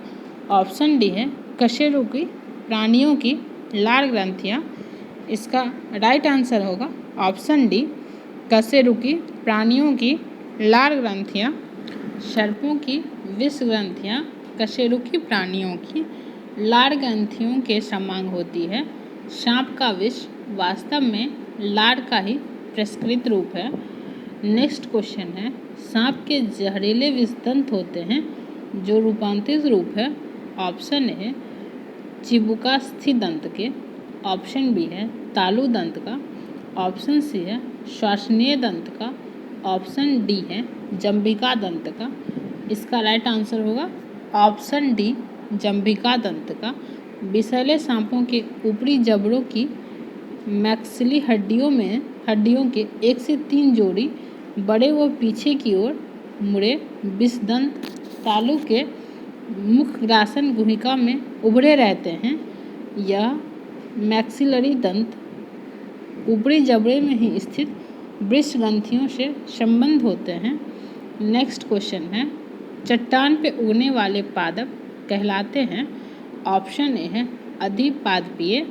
ऑप्शन डी है कशेरुकी प्राणियों की लार ग्रंथियाँ। इसका राइट आंसर होगा ऑप्शन डी कशेरुकी प्राणियों की लार ग्रंथियाँ। सर्पों की विष ग्रंथियाँ कशेरुकी प्राणियों की लार ग्रंथियों के समान होती है। सांप का विष वास्तव में लार का ही प्रसंस्कृत रूप है। नेक्स्ट क्वेश्चन है सांप के जहरीले विष दंत होते हैं जो रूपांतरित रूप है। ऑप्शन ए है चिबुकास्थी दंत के, ऑप्शन बी है तालु दंत का, ऑप्शन सी है श्वासनीय दंत का, ऑप्शन डी है जंभिका दंत का। इसका राइट आंसर होगा ऑप्शन डी जंभिका दंत का। विषैले सांपों के ऊपरी जबड़ों की मैक्सिली हड्डियों के 1 से 3 जोड़ी बड़े व पीछे की ओर मुड़े विषदंत तालु के मुख ग्रासन गुहिका में उभरे रहते हैं। यह मैक्सिलरी दंत ऊपरी जबड़े में ही स्थित वृष ग्रंथियों से संबंध होते हैं। नेक्स्ट क्वेश्चन है चट्टान पे उगने वाले पादप कहलाते हैं। ऑप्शन ए है अधिपादपीय,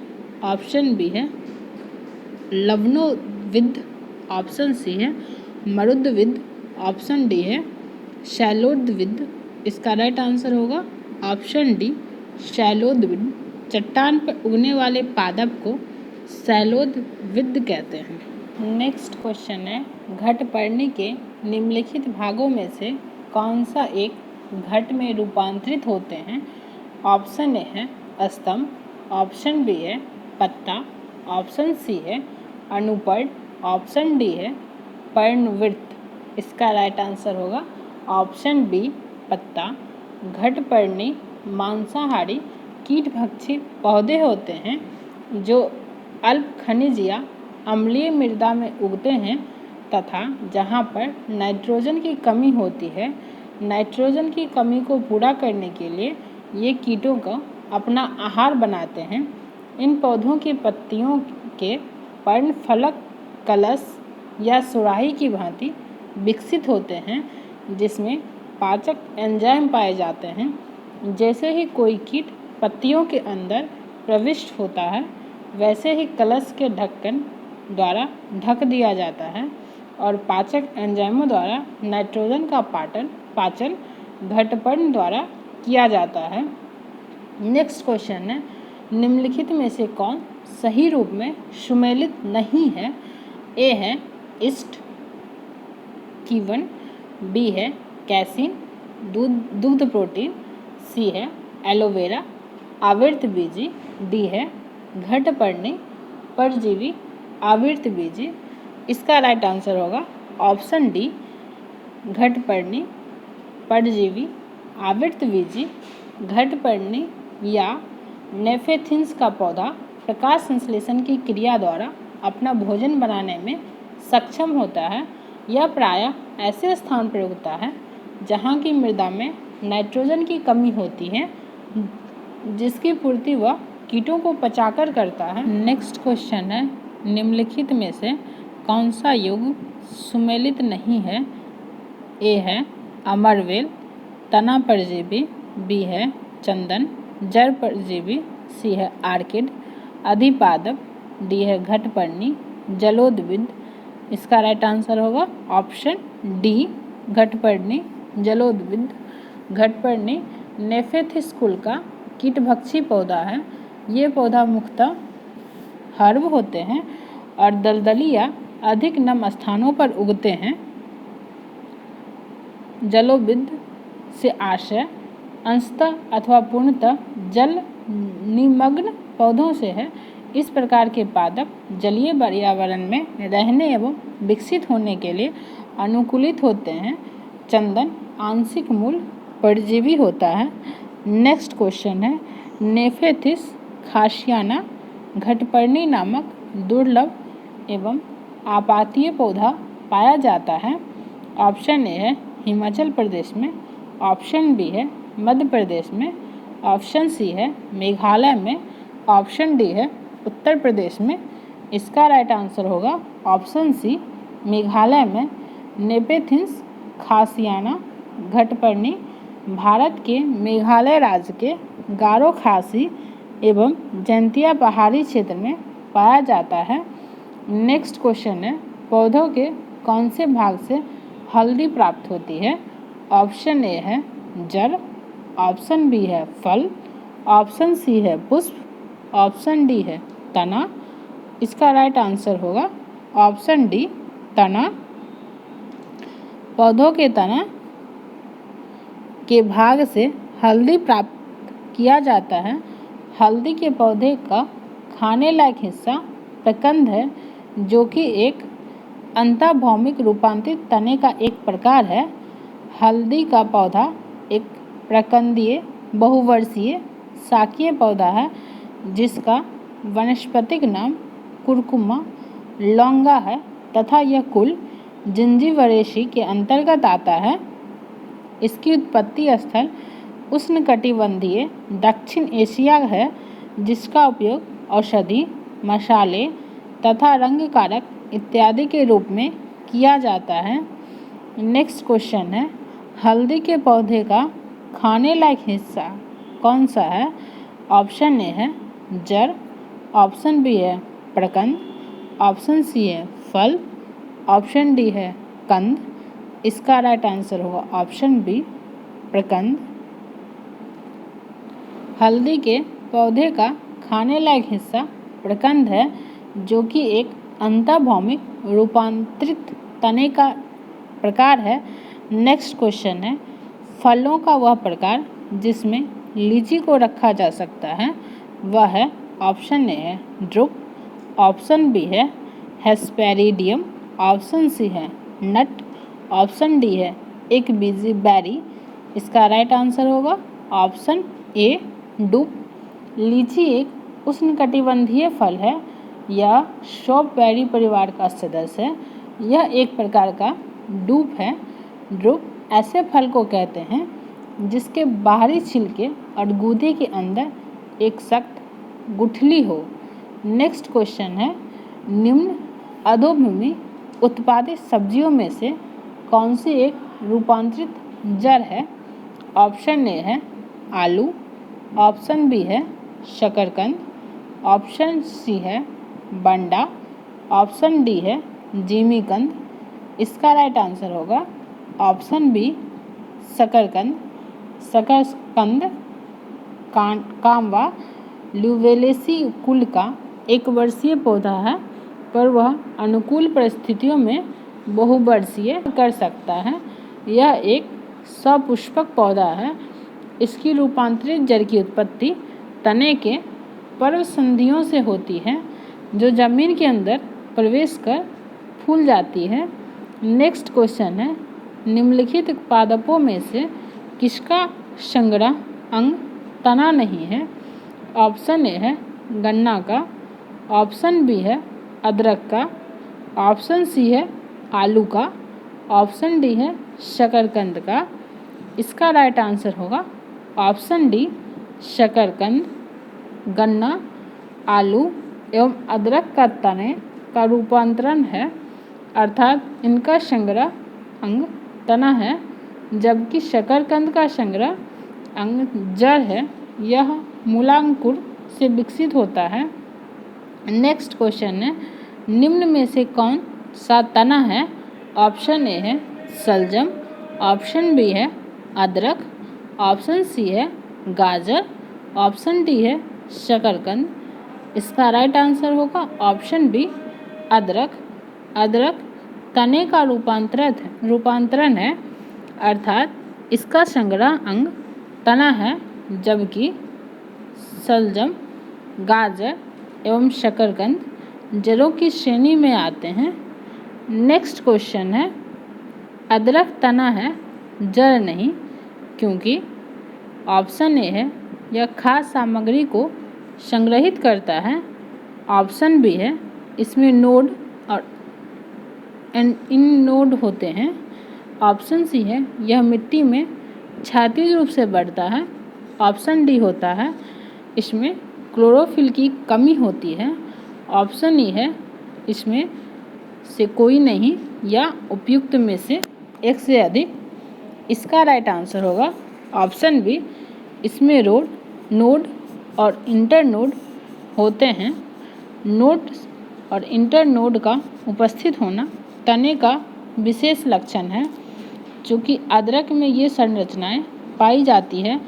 ऑप्शन बी है लवणोविद, ऑप्शन सी है मरुदविद, ऑप्शन डी है शैलोदविद। इसका राइट आंसर होगा ऑप्शन डी शैलोदविद। चट्टान पर उगने वाले पादप को शैलोदविद कहते हैं। नेक्स्ट क्वेश्चन है घटपर्णी के निम्नलिखित भागों में से कौन सा एक घट में रूपांतरित होते हैं? ऑप्शन ए है स्तंभ, ऑप्शन बी है पत्ता, ऑप्शन सी है अनुपर्ण, ऑप्शन डी है पर्णवृत्त। इसका राइट आंसर होगा ऑप्शन बी पत्ता। घटपर्णी मांसाहारी कीटभक्षी पौधे होते हैं जो अल्प खनिज या अम्लीय मृदा में उगते हैं तथा जहाँ पर नाइट्रोजन की कमी होती है। नाइट्रोजन की कमी को पूरा करने के लिए ये कीटों का अपना आहार बनाते हैं। इन पौधों की पत्तियों के पर्ण फलक कलश या सुराही की भांति विकसित होते हैं जिसमें पाचक एंजाइम पाए जाते हैं। जैसे ही कोई कीट पत्तियों के अंदर प्रविष्ट होता है वैसे ही कलश के ढक्कन द्वारा ढक दिया जाता है और पाचक एंजाइमों द्वारा नाइट्रोजन का पाचन घटपर्णी द्वारा किया जाता है। नेक्स्ट क्वेश्चन है निम्नलिखित में से कौन सही रूप में सुमेलित नहीं है? ए है ईस्ट कीवन, बी है कैसीन दुग्ध प्रोटीन, सी है एलोवेरा आवृत बीजी, डी है घटपर्णी परजीवी आवृत बीजी। इसका राइट आंसर होगा ऑप्शन डी घटपर्णी परजीवी आवृत बीजी। घटपर्णी या नेफेथिन्स का पौधा प्रकाश संश्लेषण की क्रिया द्वारा अपना भोजन बनाने में सक्षम होता है। यह प्रायः ऐसे स्थान पर उगता है जहाँ की मृदा में नाइट्रोजन की कमी होती है जिसकी पूर्ति वह कीटों को पचाकर करता है। नेक्स्ट क्वेश्चन है निम्नलिखित में से कौन सा युग सुमेलित नहीं है? ए है अमरवेल तना परजीवी, बी है चंदन जड़ परजीवी, सी है आर्किड अधिपादप, डी है घटपर्णी जलोदविद। इसका राइट आंसर होगा ऑप्शन डी घटपर्णी जलोदविद। घटपर्णी नेफेथिस कुल का कीटभक्षी पौधा है। ये पौधा मुख्यतः हर्ब होते हैं और दलदली या अधिक नम स्थानों पर उगते हैं। जलोविद से आशय अंशतः अथवा पूर्णतः जल निमग्न पौधों से है। इस प्रकार के पादप जलीय पर्यावरण में रहने एवं विकसित होने के लिए अनुकूलित होते हैं। चंदन आंशिक मूल परजीवी होता है। नेक्स्ट क्वेश्चन है, नेफेथिस खासियाना घटपर्णी नामक दुर्लभ एवं आपातीय पौधा पाया जाता है। ऑप्शन ए है हिमाचल प्रदेश में, ऑप्शन बी है मध्य प्रदेश में, ऑप्शन सी है मेघालय में, ऑप्शन डी है उत्तर प्रदेश में। इसका राइट आंसर होगा ऑप्शन सी मेघालय में। नेफेथिस खासियाना घटपर्णी भारत के मेघालय राज्य के गारो खासी एवं जैंतिया पहाड़ी क्षेत्र में पाया जाता है। नेक्स्ट क्वेश्चन है, पौधों के कौन से भाग से हल्दी प्राप्त होती है? ऑप्शन ए है जड़, ऑप्शन बी है फल, ऑप्शन सी है पुष्प, ऑप्शन डी है तना। इसका राइट आंसर होगा ऑप्शन डी तना। पौधों के तना के भाग से हल्दी प्राप्त किया जाता है। हल्दी के पौधे का खाने लायक हिस्सा प्रकंद है, जो कि एक अंतःभौमिक रूपांतरित तने का एक प्रकार है। हल्दी का पौधा एक प्रकंदीय बहुवर्षीय शाकीय पौधा है, जिसका वानस्पतिक नाम कुरकुमा लौंगा है तथा यह कुल जिंजीबरेसी के अंतर्गत आता है। इसकी उत्पत्ति स्थल उष्णकटिबंधीय दक्षिण एशिया है, जिसका उपयोग औषधि, मसाले तथा रंग कारक इत्यादि के रूप में किया जाता है। नेक्स्ट क्वेश्चन है, हल्दी के पौधे का खाने लायक हिस्सा कौन सा है? ऑप्शन ए है जड़, ऑप्शन बी है प्रकंद, ऑप्शन सी है फल, ऑप्शन डी है कंद। इसका राइट आंसर होगा ऑप्शन बी प्रकंद। हल्दी के पौधे का खाने लायक हिस्सा प्रकंद है, जो कि एक अंतःभौमिक रूपांतरित तने का प्रकार है। नेक्स्ट क्वेश्चन है, फलों का वह प्रकार जिसमें लीची को रखा जा सकता है वह है? ऑप्शन ए है ड्रुप, ऑप्शन बी है हेस्पेरिडियम, ऑप्शन सी है नट, ऑप्शन डी है एक बीजी बेरी। इसका राइट आंसर होगा ऑप्शन ए डूप। लीची एक उष्णकटिबंधीय फल है। यह स्ट्रॉबेरी परिवार का सदस्य है। यह एक प्रकार का डूप है। ड्रुप ऐसे फल को कहते हैं जिसके बाहरी छिलके और गूदे के अंदर एक सख्त गुठली हो। नेक्स्ट क्वेश्चन है, निम्न अधोभूमि उत्पादित सब्जियों में से कौन सी एक रूपांतरित जड़ है? ऑप्शन ए है आलू, ऑप्शन बी है शकरकंद, ऑप्शन सी है बंडा, ऑप्शन डी है जिमीकंद। इसका राइट आंसर होगा ऑप्शन बी शकरकंद। शकरकंद कामवा ल्यूवेलेसी कुल का एक वर्षीय पौधा है, पर वह अनुकूल परिस्थितियों में बहुवर्षीय कर सकता है। यह एक सपुष्पक पौधा है। इसकी रूपांतरित जड़ की उत्पत्ति तने के पर्वसंधियों से होती है, जो जमीन के अंदर प्रवेश कर फूल जाती है। नेक्स्ट क्वेश्चन है, निम्नलिखित पादपों में से किसका संग्रह अंग तना नहीं है? ऑप्शन ए है गन्ना का, ऑप्शन बी है अदरक का, ऑप्शन सी है आलू का, ऑप्शन डी है शकरकंद का। इसका राइट आंसर होगा ऑप्शन डी शकरकंद। गन्ना, आलू एवं अदरक का तने का रूपांतरण है, अर्थात इनका संग्रह अंग तना है, जबकि शकरकंद का संग्रह अंग जड़ है। यह मूलांकुर से विकसित होता है। नेक्स्ट क्वेश्चन है, निम्न में से कौन सा तना है? ऑप्शन ए है शलजम, ऑप्शन बी है अदरक, ऑप्शन सी है गाजर, ऑप्शन डी है शकरकंद। इसका राइट आंसर होगा ऑप्शन बी अदरक। अदरक तने का रूपांतरण है, अर्थात इसका संग्रह अंग तना है, जबकि शलजम, गाजर एवं शकरकंद जड़ों की श्रेणी में आते हैं। नेक्स्ट क्वेश्चन है, अदरक तना है जड़ नहीं, क्योंकि ऑप्शन ए है यह खाद्य सामग्री को संग्रहित करता है, ऑप्शन बी है इसमें नोड और इन नोड होते हैं, ऑप्शन सी है यह मिट्टी में क्षैतिज रूप से बढ़ता है, ऑप्शन डी होता है इसमें क्लोरोफिल की कमी होती है, ऑप्शन ई है इसमें से कोई नहीं या उपयुक्त में से एक से अधिक। इसका राइट आंसर होगा ऑप्शन बी, इसमें नोड और इंटरनोड होते हैं। नोड और इंटरनोड का उपस्थित होना तने का विशेष लक्षण है। चूँकि अदरक में ये संरचनाएं पाई जाती है,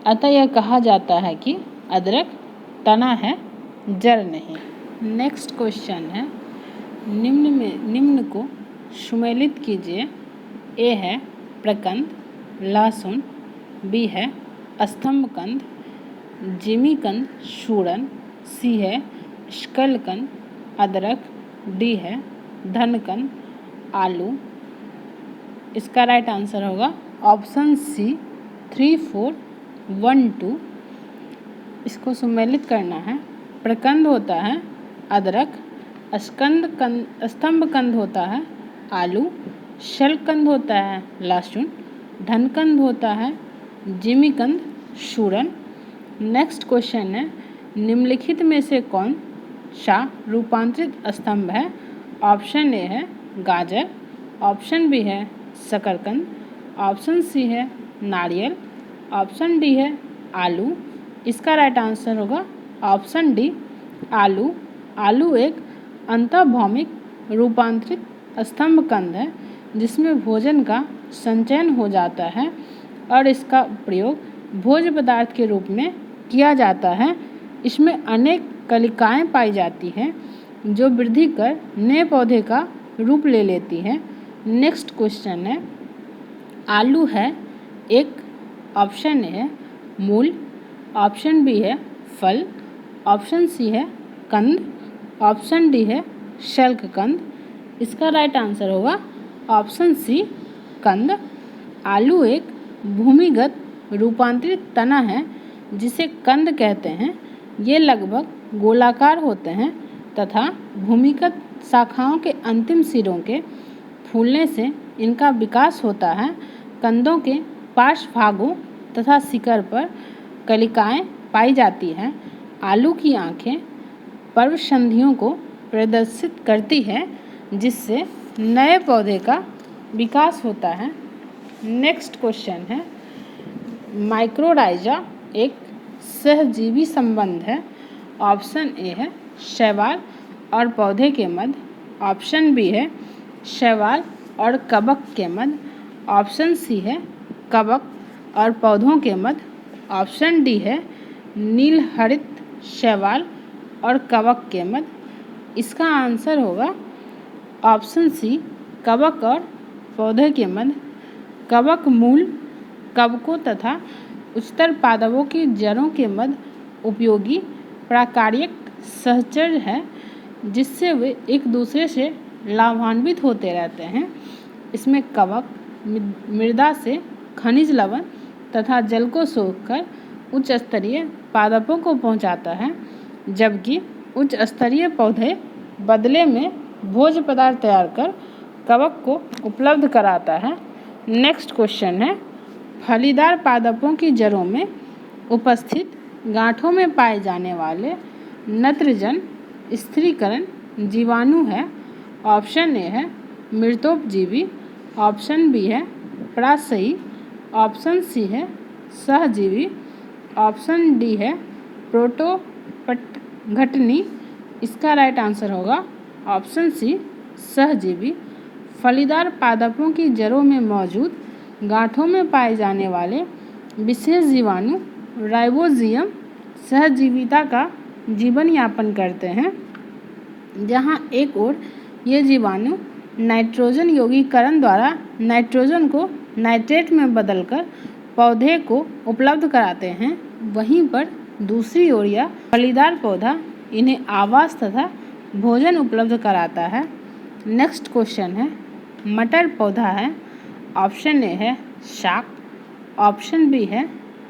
अतः यह कहा जाता है कि अदरक तना है जड़ नहीं। नेक्स्ट क्वेश्चन है, निम्न को सुमेलित कीजिए। ए है प्रकंद लहसुन, बी है स्तंभकंद, जिमीकंद शूरन, सी है शकलकंद अदरक, डी है धनकंद आलू। इसका राइट आंसर होगा ऑप्शन सी 3, 4, 1, 2। इसको सुमेलित करना है। प्रकंद होता है अदरक, स्तंभकंद होता है आलू, शलकंद होता है लहसुन, धनकंद होता है जिमीकंद शूरन। नेक्स्ट क्वेश्चन है, निम्नलिखित में से कौन सा रूपांतरित स्तंभ है? ऑप्शन ए है गाजर, ऑप्शन बी है शकरकंद, ऑप्शन सी है नारियल, ऑप्शन डी है आलू। इसका राइट आंसर होगा ऑप्शन डी आलू। आलू एक अंतर्भौमिक रूपांतरित स्तंभकंद है जिसमें भोजन का संचयन हो जाता है और इसका प्रयोग भोज्य पदार्थ के रूप में किया जाता है। इसमें अनेक कलिकाएं पाई जाती हैं जो वृद्धि कर नए पौधे का रूप ले लेती हैं। नेक्स्ट क्वेश्चन है, आलू है एक, ऑप्शन ए है मूल, ऑप्शन बी है फल, ऑप्शन सी है कंद, ऑप्शन डी है शल्ककंद। इसका राइट आंसर होगा ऑप्शन सी कंद। आलू एक भूमिगत रूपांतरित तना है जिसे कंद कहते हैं। ये लगभग गोलाकार होते हैं तथा भूमिगत शाखाओं के अंतिम सिरों के फूलने से इनका विकास होता है। कंदों के पार्श्व भागों तथा शिखर पर कलिकाएं पाई जाती हैं। आलू की आँखें पर्वसंधियों को प्रदर्शित करती है जिससे नए पौधे का विकास होता है। नेक्स्ट क्वेश्चन है, माइक्रोराइजा एक सहजीवी संबंध है। ऑप्शन ए है शैवाल और पौधे के मध्य, ऑप्शन बी है शैवाल और कवक के मध्य, ऑप्शन सी है कवक और पौधों के मध्य, ऑप्शन डी है नीलहरित शैवाल और कवक के मध्य। इसका आंसर होगा ऑप्शन सी कवक और पौधे के मध्य। कवक मूल कवकों तथा उच्चतर पादपों की जड़ों के मध्य उपयोगी प्राकार्यक सहचर्य है जिससे वे एक दूसरे से लाभान्वित होते रहते हैं। इसमें कवक मृदा से खनिज लवण तथा जल को सोखकर उच्च स्तरीय पादपों को पहुंचाता है, जबकि उच्च स्तरीय पौधे बदले में भोज्य पदार्थ तैयार कर कवक को उपलब्ध कराता है। नेक्स्ट क्वेश्चन है, फलीदार पादपों की जड़ों में उपस्थित गांठों में पाए जाने वाले नत्रजन स्थिरीकरण जीवाणु है। ऑप्शन ए है मृतोपजीवी, ऑप्शन बी है परासही, ऑप्शन सी है सहजीवी, ऑप्शन डी है प्रोटोपटघटनी। इसका राइट आंसर होगा ऑप्शन सी सहजीवी। फलीदार पादपों की जड़ों में मौजूद गांठों में पाए जाने वाले विशेष जीवाणु राइबोजियम सहजीविता का जीवन यापन करते हैं, जहां एक ओर ये जीवाणु नाइट्रोजन यौगिकीकरण द्वारा नाइट्रोजन को नाइट्रेट में बदलकर पौधे को उपलब्ध कराते हैं, वहीं पर दूसरी ओर यह फलीदार पौधा इन्हें आवास तथा भोजन उपलब्ध कराता है। नेक्स्ट क्वेश्चन है, मटर पौधा है। ऑप्शन ए है शाक, ऑप्शन बी है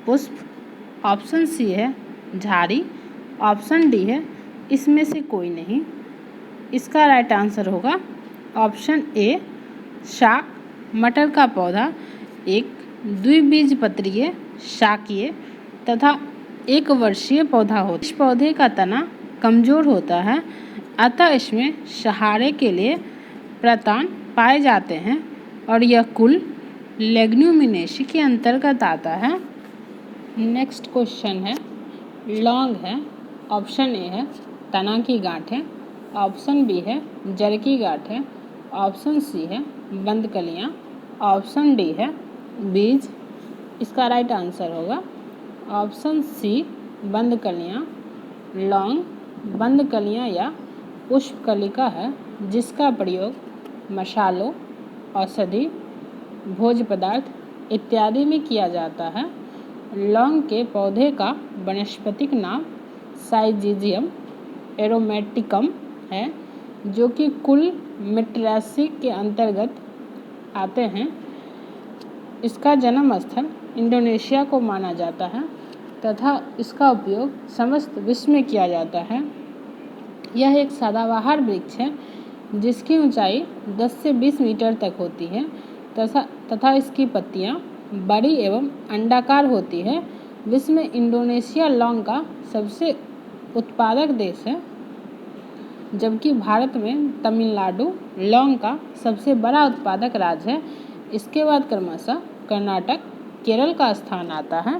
पुष्प, ऑप्शन सी है झाड़ी, ऑप्शन डी है इसमें से कोई नहीं। इसका राइट आंसर होगा ऑप्शन ए शाक। मटर का पौधा एक द्विबीजपत्रीय शाकीय तथा एक वर्षीय पौधा होता है। इस पौधे का तना कमजोर होता है, अतः इसमें सहारे के लिए प्रतान पाए जाते हैं और यह कुल लेग्न्यूमिनेसी के अंतर्गत आता है। नेक्स्ट क्वेश्चन है, लौंग है। ऑप्शन ए है तना की गांठें, ऑप्शन बी है जड़ की गांठें, ऑप्शन सी है बंद कलियां, ऑप्शन डी है बीज। इसका राइट आंसर होगा ऑप्शन सी बंद कलियां। लौंग बंद कलियां या पुष्पकलिका है, जिसका प्रयोग मसालों, औषधि, भोज्य पदार्थ इत्यादि में किया जाता है। लौंग के पौधे का वानस्पतिक नाम साइजिजियम एरोमेटिकम है, जो कि कुल मिट्रासी के अंतर्गत आते हैं। इसका जन्म स्थल इंडोनेशिया को माना जाता है तथा इसका उपयोग समस्त विश्व में किया जाता है। यह एक सदाबहार वृक्ष है जिसकी ऊंचाई 10 से 20 मीटर तक होती है तथा इसकी पत्तियां बड़ी एवं अंडाकार होती है। विश्व में इंडोनेशिया लौंग का सबसे उत्पादक देश है, जबकि भारत में तमिलनाडु लौंग का सबसे बड़ा उत्पादक राज्य है। इसके बाद क्रमशः कर्नाटक, केरल का स्थान आता है।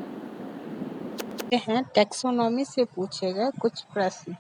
ये हैं टैक्सोनॉमी से पूछे गए कुछ प्रश्न।